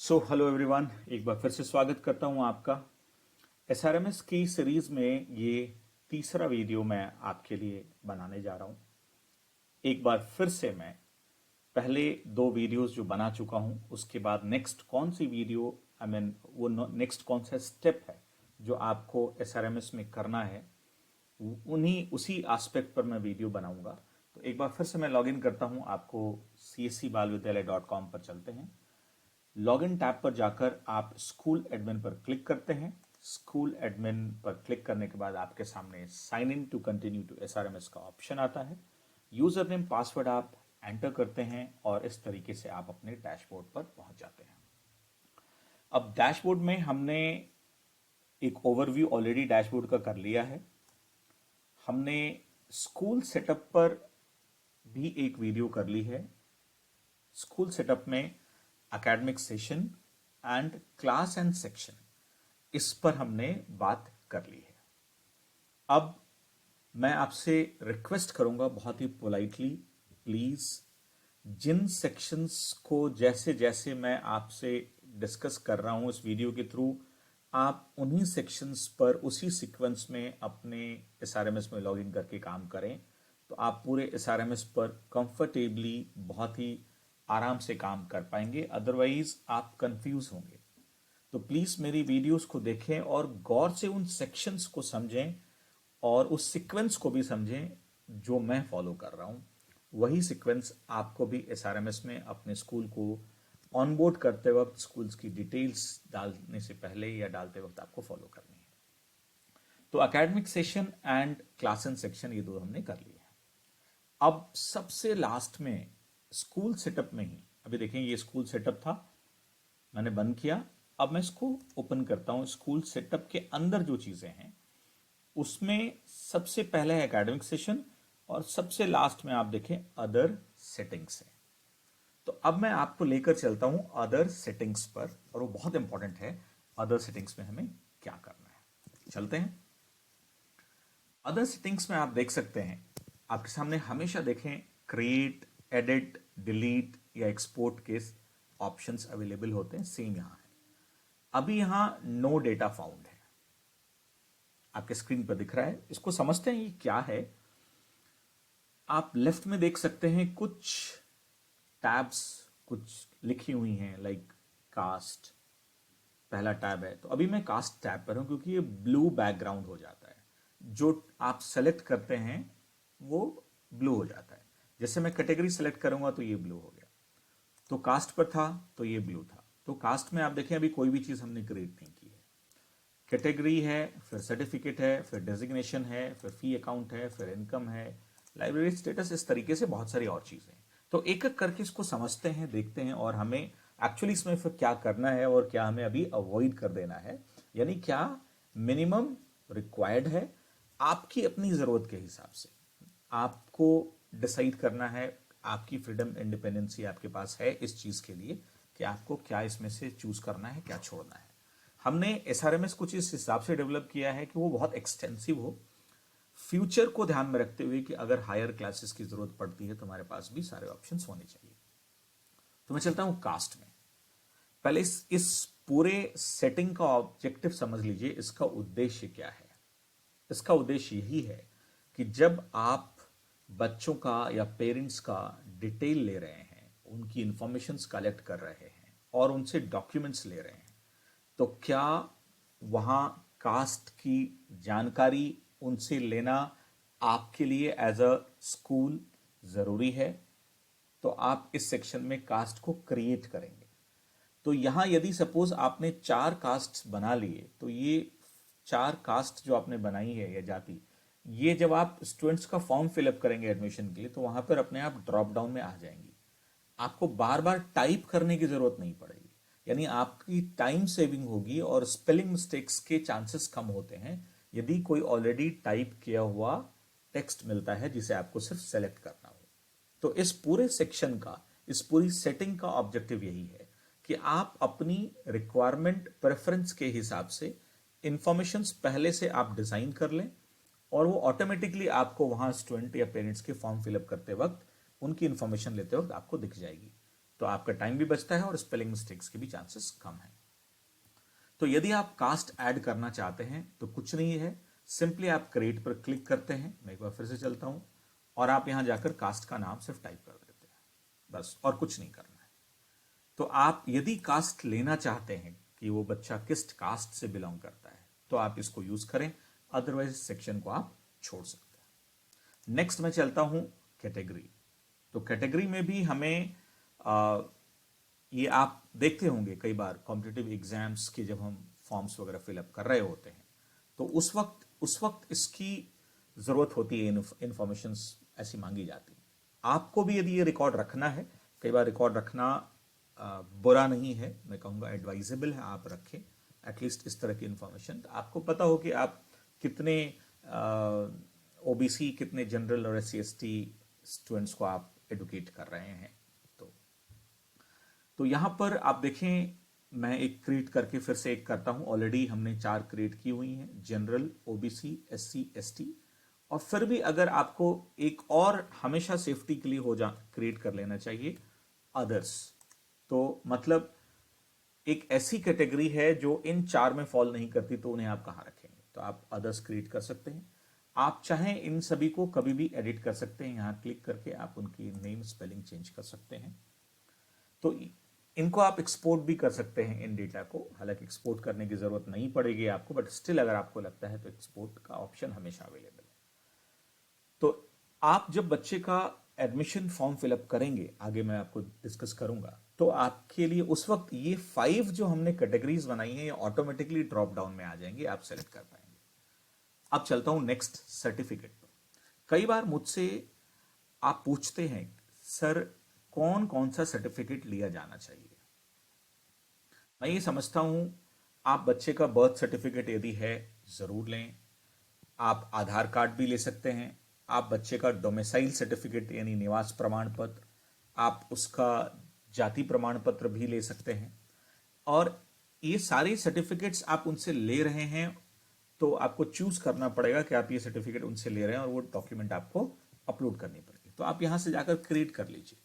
Hello everyone, एक बार फिर से स्वागत करता हूं आपका एसआरएमएस की सीरीज में। ये तीसरा वीडियो मैं आपके लिए बनाने जा रहा हूं। एक बार फिर से मैं पहले दो वीडियोस जो बना चुका हूं उसके बाद नेक्स्ट कौन सी वीडियो वो नेक्स्ट कौन सा स्टेप है जो आपको एसआरएमएस में करना है, उन्हीं उसी एस्पेक्ट पर मैं वीडियो बनाऊंगा। तो एक बार फिर से मैं लॉगिन करता हूं, आपको cscbalvidyalaya.com पर चलते हैं। लॉगिन टैब पर जाकर आप स्कूल एडमिन पर क्लिक करते हैं। स्कूल एडमिन पर क्लिक करने के बाद आपके सामने sign in to continue to SRMS का ऑप्शन आता है। यूजर नेम पासवर्ड आप एंटर करते हैं और इस तरीके से आप अपने डैशबोर्ड पर पहुंच जाते हैं। अब डैशबोर्ड में हमने एक ओवरव्यू ऑलरेडी डैशबोर्ड का कर लिया है। हमने स्कूल सेटअप पर भी एक वीडियो कर ली है। स्कूल सेटअप में academic session and class and section, इस पर हमने बात कर ली है। अब मैं आपसे रिक्वेस्ट करूंगा बहुत ही पोलाइटली, प्लीज जिन सेक्शंस को जैसे जैसे मैं आपसे डिस्कस कर रहा हूं इस वीडियो के थ्रू, आप उन्हीं सेक्शंस पर उसी सीक्वेंस में अपने एसआरएमएस में लॉगिन करके काम करें तो आप पूरे एसआरएमएस पर कंफर्टेबली बहुत ही आराम से काम कर पाएंगे। अदरवाइज आप कंफ्यूज होंगे। तो प्लीज मेरी वीडियोस को देखें और गौर से उन सेक्शंस को समझें और उस सीक्वेंस को भी समझें जो मैं फॉलो कर रहा हूं। वही सीक्वेंस आपको भी एसआरएमएस में अपने स्कूल को ऑनबोर्ड करते वक्त, स्कूल्स की डिटेल्स डालने से पहले या डालते वक्त आपको फॉलो करनी है। तो academic session and class and section, ये दो हमने कर लिए हैं। अब सबसे लास्ट में स्कूल सेटअप में ही, अभी देखें ये स्कूल सेटअप था, मैंने बंद किया। अब मैं इसको ओपन करता हूं। स्कूल सेटअप के अंदर जो चीजें हैं उसमें सबसे पहले है एकेडमिक सेशन और सबसे लास्ट में आप देखें अदर सेटिंग्स है। तो अब मैं आपको लेकर चलता हूं अदर सेटिंग्स पर, और वो बहुत इंपॉर्टेंट है। अदर सेटिंग्स में हमें क्या करना है, चलते हैं। अदर सेटिंग्स में आप देख सकते हैं, आपके सामने हमेशा देखें क्रिएट, एडिट, डिलीट या एक्सपोर्ट के ऑप्शंस अवेलेबल होते हैं। सेम यहां है। अभी यहां नो डेटा फाउंड है, आपके स्क्रीन पर दिख रहा है। इसको समझते हैं ये क्या है। आप लेफ्ट में देख सकते हैं कुछ टैब्स कुछ लिखी हुई हैं, लाइक कास्ट पहला टैब है। तो अभी मैं कास्ट टैब पर हूं क्योंकि ये ब्लू बैकग्राउंड हो जाता है। जो आप सेलेक्ट करते हैं वो ब्लू हो जाता है। जैसे मैं कैटेगरी सेलेक्ट करूंगा तो ये ब्लू हो गया। तो कास्ट पर था तो ये ब्लू था। तो कास्ट में आप देखें अभी कोई भी चीज हमने क्रिएट नहीं की है। कैटेगरी है, फिर सर्टिफिकेट है, फिर डेजिग्नेशन है, फिर फी अकाउंट है, फिर इनकम है, लाइब्रेरी स्टेटस, इस तरीके से बहुत सारी और चीजें हैं। तो एक एक करके इसको समझते हैं, देखते हैं और हमें एक्चुअली इसमें फिर क्या करना है और क्या हमें अभी अवॉइड कर देना है, यानी क्या मिनिमम रिक्वायर्ड है आपकी अपनी जरूरत के हिसाब से। आपको डिसाइड करना है, आपकी फ्रीडम इंडिपेंडेंसी आपके पास है इस चीज के लिए कि आपको क्या इसमें से चूज करना है, क्या छोड़ना है। हमने एसआरएमएस कुछ इस हिसाब से डेवलप किया है कि वो बहुत एक्सटेंसिव हो, फ्यूचर को ध्यान में रखते हुए कि अगर हायर क्लासेस की जरूरत पड़ती है तो हमारे पास भी सारे ऑप्शंस होने चाहिए। तो मैं चलता हूं कास्ट में। पहले इस पूरे सेटिंग का ऑब्जेक्टिव समझ लीजिए, इसका उद्देश्य क्या है। इसका उद्देश्य यही है कि जब आप बच्चों का या पेरेंट्स का डिटेल ले रहे हैं, उनकी इंफॉर्मेशंस कलेक्ट कर रहे हैं और उनसे डॉक्यूमेंट्स ले रहे हैं, तो क्या वहां कास्ट की जानकारी उनसे लेना आपके लिए एज अ स्कूल जरूरी है। तो आप इस सेक्शन में कास्ट को क्रिएट करेंगे। तो यहां यदि सपोज आपने 4 कास्ट बना लिए तो ये 4 कास्ट जो आपने बनाई है या जाति, ये जब आप स्टूडेंट्स का फॉर्म फिलअप करेंगे एडमिशन के लिए तो वहां पर अपने आप ड्रॉप डाउन में आ जाएंगी। आपको बार बार टाइप करने की जरूरत नहीं पड़ेगी, यानी आपकी टाइम सेविंग होगी और स्पेलिंग मिस्टेक्स के चांसेस कम होते हैं यदि कोई ऑलरेडी टाइप किया हुआ टेक्स्ट मिलता है जिसे आपको सिर्फ सेलेक्ट करना हो। तो इस पूरे सेक्शन का, इस पूरी सेटिंग का ऑब्जेक्टिव यही है कि आप अपनी रिक्वायरमेंट प्रेफरेंस के हिसाब से इंफॉर्मेशन पहले से आप डिजाइन कर लें और वो ऑटोमेटिकली आपको वहां स्टूडेंट या पेरेंट्स के फॉर्म फिलअप करते वक्त, उनकी इंफॉर्मेशन लेते वक्त आपको दिख जाएगी। तो आपका टाइम भी बचता है और स्पेलिंग मिस्टेक्स के भी चांसेस कम है। तो यदि आप कास्ट ऐड करना चाहते हैं तो कुछ नहीं है, सिंपली आप क्रिएट पर क्लिक करते हैं। मैं एक बार फिर से चलता हूं और आप यहां जाकर कास्ट का नाम सिर्फ टाइप कर देते हैं, बस, और कुछ नहीं करना है। तो आप यदि कास्ट लेना चाहते हैं कि वो बच्चा किस कास्ट से बिलोंग करता है तो आप इसको यूज करें, अदरवाइज सेक्शन को आप छोड़ सकते हैं। नेक्स्ट मैं चलता हूं कैटेगरी। तो कैटेगरी में भी हमें ये आप देखते होंगे कई बार कॉम्पिटिटिव एग्जाम्स के जब हम फॉर्म्स वगैरह फिलअप कर रहे होते हैं तो उस वक्त इसकी जरूरत होती है, इंफॉर्मेशन ऐसी मांगी जाती है। आपको भी यदि ये रिकॉर्ड रखना है, कई बार रिकॉर्ड रखना बुरा नहीं है, मैं कहूँगा एडवाइजेबल है, आप रखें एटलीस्ट इस तरह की इंफॉर्मेशन। तो आपको पता हो कि आप कितने ओबीसी, कितने जनरल और SC/ST स्टूडेंट्स को आप एडुकेट कर रहे हैं। तो यहां पर आप देखें, मैं एक क्रिएट करके फिर से एक करता हूं। ऑलरेडी हमने 4 क्रिएट की हुई हैं, जनरल, OBC, SC/ST। और फिर भी अगर आपको एक और हमेशा सेफ्टी के लिए क्रिएट कर लेना चाहिए, अदर्स। तो मतलब एक ऐसी कैटेगरी है जो इन 4 में फॉल नहीं करती, तो उन्हें आप कहां रखेंगे? तो आप अदर्स क्रिएट कर सकते हैं। आप चाहें इन सभी को कभी भी एडिट कर सकते हैं, यहां क्लिक करके आप उनकी नेम स्पेलिंग चेंज कर सकते हैं। तो इनको आप एक्सपोर्ट भी कर सकते हैं इन डेटा को, हालांकि एक्सपोर्ट करने की जरूरत नहीं पड़ेगी आपको, बट स्टिल अगर आपको लगता है तो एक्सपोर्ट का ऑप्शन हमेशा अवेलेबल है। तो आप जब बच्चे का एडमिशन फॉर्म फिलअप करेंगे, आगे मैं आपको डिस्कस करूंगा, तो आपके लिए उस वक्त ये 5 जो हमने कैटेगरीज बनाई हैं ये ऑटोमेटिकली ड्रॉप डाउन में आ जाएंगे, आप सेलेक्ट कर पाएंगे। अब चलता हूं नेक्स्ट, सर्टिफिकेट पर। कई बार मुझसे आप पूछते हैं, सर कौन कौन सा सर्टिफिकेट लिया जाना चाहिए? मैं ये समझता हूं आप बच्चे का बर्थ सर्टिफिकेट यदि है जरूर लें, आप आधार कार्ड भी ले सकते हैं, आप बच्चे का डोमिसाइल सर्टिफिकेट यानी निवास प्रमाण पत्र, आप उसका जाति प्रमाण पत्र भी ले सकते हैं। और ये सारे सर्टिफिकेट्स आप उनसे ले रहे हैं तो आपको चूज करना पड़ेगा कि आप ये सर्टिफिकेट उनसे ले रहे हैं और वो डॉक्यूमेंट आपको अपलोड करनी पड़ेगी। तो आप यहां से जाकर क्रिएट कर लीजिए।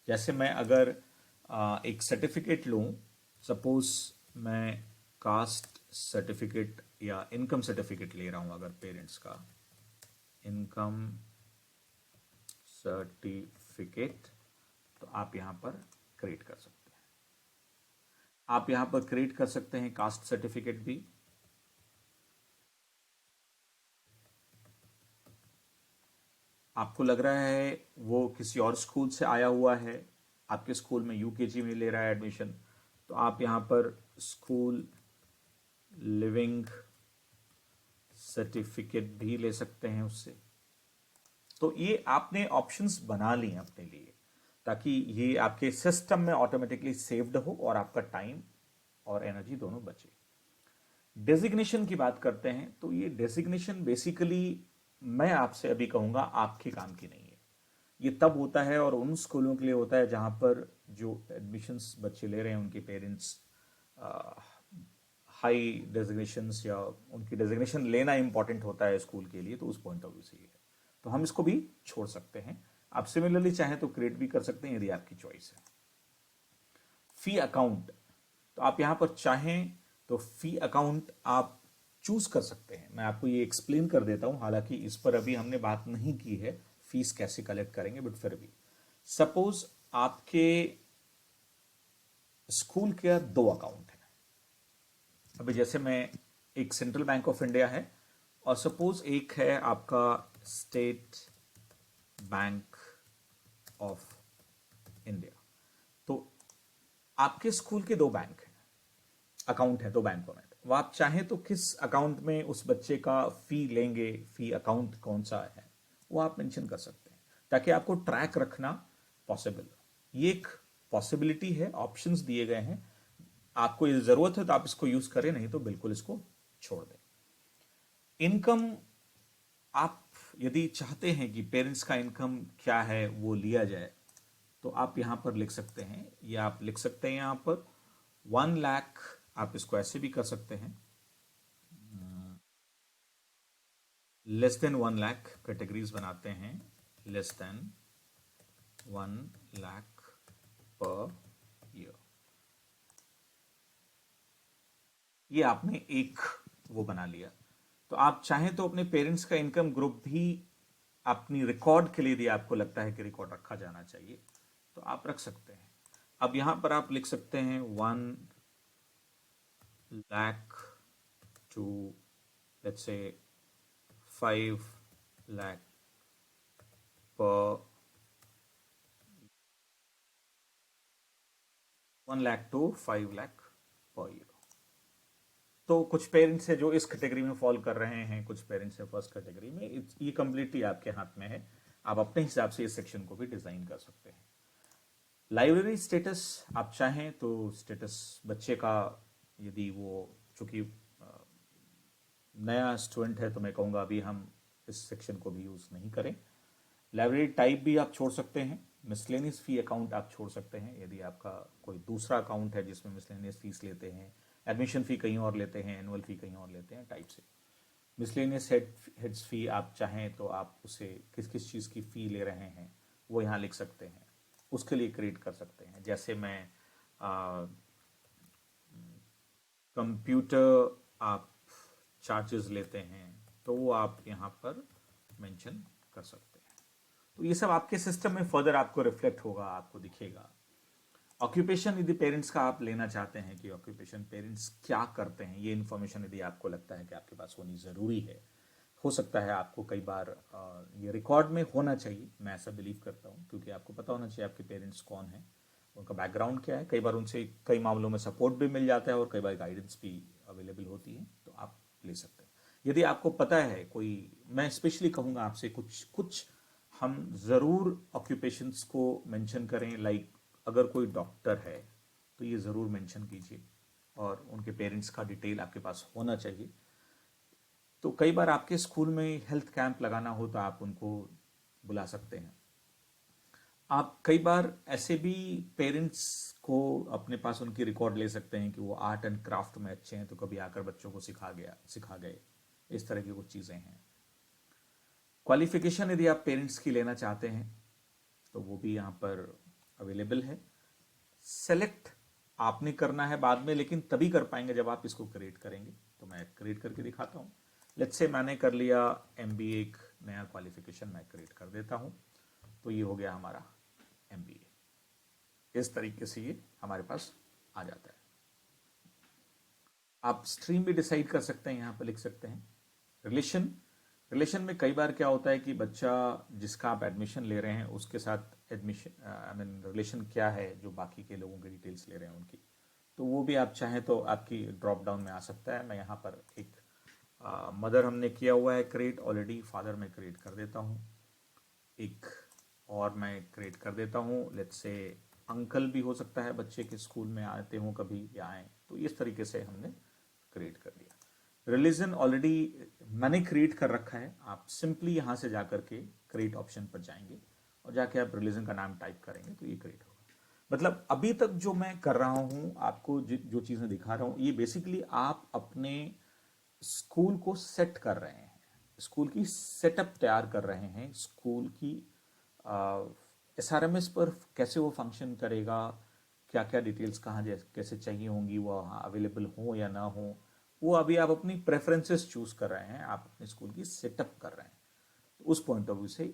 जैसे मैं अगर एक सर्टिफिकेट लूं, सपोज मैं कास्ट सर्टिफिकेट या इनकम सर्टिफिकेट ले रहा हूं, अगर पेरेंट्स का इनकम सर्टिफिकेट, तो आप यहां पर क्रिएट कर सकते हैं। आप यहां पर क्रिएट कर सकते हैं कास्ट सर्टिफिकेट भी। आपको लग रहा है वो किसी और स्कूल से आया हुआ है, आपके स्कूल में UKG में ले रहा है एडमिशन, तो आप यहां पर स्कूल लिविंग सर्टिफिकेट भी ले सकते हैं उससे। तो ये आपने ऑप्शंस बना लिए अपने लिए ताकि ये आपके सिस्टम में ऑटोमेटिकली सेव्ड हो और आपका टाइम और एनर्जी दोनों बचे। डेजिग्नेशन की बात करते हैं, तो ये डेजिग्नेशन बेसिकली मैं आपसे अभी कहूंगा आपके काम की नहीं है। ये तब होता है और उन स्कूलों के लिए होता है जहां पर जो एडमिशन्स बच्चे ले रहे हैं उनके पेरेंट्स हाई डेजिग्नेशंस या उनकी डेजिग्नेशन लेना इंपॉर्टेंट होता है स्कूल के लिए, तो उस पॉइंट ऑफ व्यू से ये है। तो हम इसको भी छोड़ सकते हैं। आप सिमिलरली चाहें तो क्रिएट भी कर सकते हैं यदि आपकी चॉइस है। फी अकाउंट, तो आप यहां पर चाहें तो फी अकाउंट आप चूज कर सकते हैं। मैं आपको ये एक्सप्लेन कर देता हूं, हालांकि इस पर अभी हमने बात नहीं की है फीस कैसे कलेक्ट करेंगे, बट फिर भी सपोज आपके स्कूल के 2 अकाउंट हैं। अभी जैसे मैं एक सेंट्रल बैंक ऑफ इंडिया है और सपोज एक है आपका स्टेट बैंक ऑफ इंडिया। तो आपके स्कूल के 2 बैंक हैं, अकाउंट है 2 बैंकों में। वो आप चाहें तो किस अकाउंट में उस बच्चे का फी लेंगे, फी अकाउंट कौन सा है वो आप मेंशन कर सकते हैं ताकि आपको ट्रैक रखना पॉसिबल हो। ये एक पॉसिबिलिटी है, ऑप्शंस दिए गए हैं। आपको ये जरूरत है तो आप इसको यूज करें, नहीं तो बिल्कुल इसको छोड़ दें। इनकम, आप यदि चाहते हैं कि पेरेंट्स का इनकम क्या है वो लिया जाए तो आप यहां पर लिख सकते हैं, या आप लिख सकते हैं यहां पर 1 लाख। आप इसको ऐसे भी कर सकते हैं, लेस देन 1 लाख कैटेगरीज बनाते हैं, less than 1 lakh per year. ये आपने एक वो बना लिया। तो आप चाहें तो अपने पेरेंट्स का इनकम ग्रुप भी अपनी रिकॉर्ड के लिए, यदि आपको लगता है कि रिकॉर्ड रखा जाना चाहिए तो आप रख सकते हैं। अब यहां पर आप लिख सकते हैं 1 lakh to let's say 5 lakh पर 1 lakh to 5 lakh per year. तो कुछ पेरेंट्स है जो इस कैटेगरी में फॉल कर रहे हैं, कुछ पेरेंट्स है फर्स्ट कैटेगरी में। ये कंप्लीटली आपके हाथ में है, आप अपने हिसाब से इस सेक्शन को भी डिजाइन कर सकते हैं। लाइब्रेरी स्टेटस, आप चाहें तो स्टेटस बच्चे का, यदि वो चूंकि नया स्टूडेंट है तो मैं कहूंगा अभी हम इस सेक्शन को भी यूज नहीं करें। लाइब्रेरी टाइप भी आप छोड़ सकते हैं। मिसलेनियस फी अकाउंट आप छोड़ सकते हैं, यदि आपका कोई दूसरा अकाउंट है जिसमें मिसलेनियस फीस लेते हैं, एडमिशन फी कहीं और लेते हैं, एनुअल फी कहीं और लेते हैं, टाइप से। मिसलेनियस हेड्स फी आप चाहें तो आप उसे किस किस चीज़ की फ़ी ले रहे हैं वो यहाँ लिख सकते हैं, उसके लिए क्रिएट कर सकते हैं। जैसे मैं कंप्यूटर आप चार्जेस लेते हैं तो वो आप यहाँ पर मेंशन कर सकते हैं। तो ये सब आपके सिस्टम में फर्दर आपको रिफ्लेक्ट होगा, आपको दिखेगा। ऑक्यूपेशन यदि पेरेंट्स का आप लेना चाहते हैं कि ऑक्यूपेशन पेरेंट्स क्या करते हैं, ये इन्फॉर्मेशन यदि आपको लगता है कि आपके पास होनी ज़रूरी है, हो सकता है आपको कई बार ये रिकॉर्ड में होना चाहिए, मैं ऐसा बिलीव करता हूँ, क्योंकि आपको पता होना चाहिए आपके पेरेंट्स कौन हैं, उनका बैकग्राउंड क्या है। कई बार उनसे कई मामलों में सपोर्ट भी मिल जाता है और कई बार गाइडेंस भी अवेलेबल होती है, तो आप ले सकते हैं। यदि आपको पता है कोई, मैं स्पेशली कहूँगा आपसे कुछ कुछ हम ज़रूर ऑक्यूपेशंस को मेंशन करें। लाइक अगर कोई डॉक्टर है तो ये ज़रूर मेंशन कीजिए, और उनके पेरेंट्स का डिटेल आपके पास होना चाहिए। तो कई बार आपके स्कूल में हेल्थ कैंप लगाना हो तो आप उनको बुला सकते हैं। आप कई बार ऐसे भी पेरेंट्स को अपने पास उनकी रिकॉर्ड ले सकते हैं कि वो आर्ट एंड क्राफ्ट में अच्छे हैं, तो कभी आकर बच्चों को सिखा गए, इस तरह की कुछ चीज़ें हैं। क्वालिफिकेशन यदि आप पेरेंट्स की लेना चाहते हैं तो वो भी यहाँ पर अवेलेबल है। सेलेक्ट आपने करना है बाद में, लेकिन तभी कर पाएंगे जब आप इसको क्रिएट करेंगे। तो मैं क्रिएट करके दिखाता हूँ। लेट्स से मैंने कर लिया MBA, एक नया क्वालिफिकेशन मैं क्रिएट कर देता हूँ। तो ये हो गया हमारा MBA। इस तरीके से ये हमारे पास आ जाता है। आप स्ट्रीम भी डिसाइड कर सकते हैं, यहाँ पर लिख सकते हैं रिलेशन में कई बार क्या होता है कि बच्चा जिसका आप एडमिशन ले रहे हैं उसके साथ एडमिशन रिलेशन क्या है, जो बाकी के लोगों की डिटेल्स ले रहे हैं उनकी, तो वो भी आप चाहें तो आपकी ड्रॉप डाउन में आ सकता है। मैं यहाँ पर एक मदर हमने किया हुआ है क्रिएट ऑलरेडी, फादर मैं क्रिएट कर देता हूँ, एक और मैं क्रिएट कर देता हूँ। लेट्स से अंकल भी हो सकता है, बच्चे के स्कूल में आते हों कभी या आए, तो इस तरीके से हमने क्रिएट कर दिया। रिलीजन ऑलरेडी मैंने क्रिएट कर रखा है, आप सिंपली यहां से जाकर के क्रिएट ऑप्शन पर जाएंगे और जाके आप रिलीजन का नाम टाइप करेंगे तो ये क्रिएट होगा। मतलब अभी तक जो मैं कर रहा हूं आपको, जो चीजें दिखा रहा हूं, ये बेसिकली आप अपने स्कूल को सेट कर रहे हैं, स्कूल की सेटअप तैयार कर रहे हैं, स्कूल की SRMS पर कैसे वो फंक्शन करेगा, क्या क्या डिटेल्स कहाँ कैसे चाहिए होंगी, वो वहाँ अवेलेबल हो या ना हो, वो अभी आप अपनी प्रेफरेंसेस चूज कर रहे हैं, आप अपने स्कूल की सेटअप कर रहे हैं। तो उस पॉइंट ऑफ व्यू से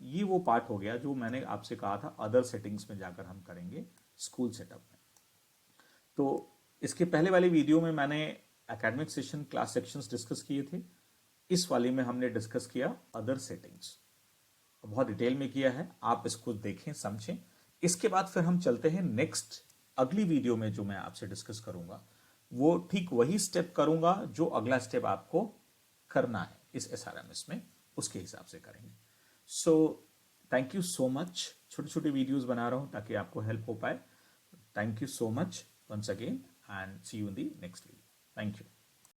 ये वो पार्ट हो गया जो मैंने आपसे कहा था अदर सेटिंग्स में जाकर हम करेंगे स्कूल सेटअप में। तो इसके पहले वाली वीडियो में मैंने academic session class sections discuss किए थे, इस वाले में हमने डिस्कस किया अदर सेटिंग्स, बहुत डिटेल में किया है, आप इसको देखें समझें। इसके बाद फिर हम चलते हैं नेक्स्ट अगली वीडियो में, जो मैं आपसे डिस्कस करूंगा वो ठीक वही स्टेप करूंगा जो अगला स्टेप आपको करना है इस SRMS में, उसके हिसाब से करेंगे। So thank you so much. छोटे छोटे वीडियोस बना रहा हूं ताकि आपको हेल्प हो पाए। Thank you so much once again and see you in the next video. Thank you.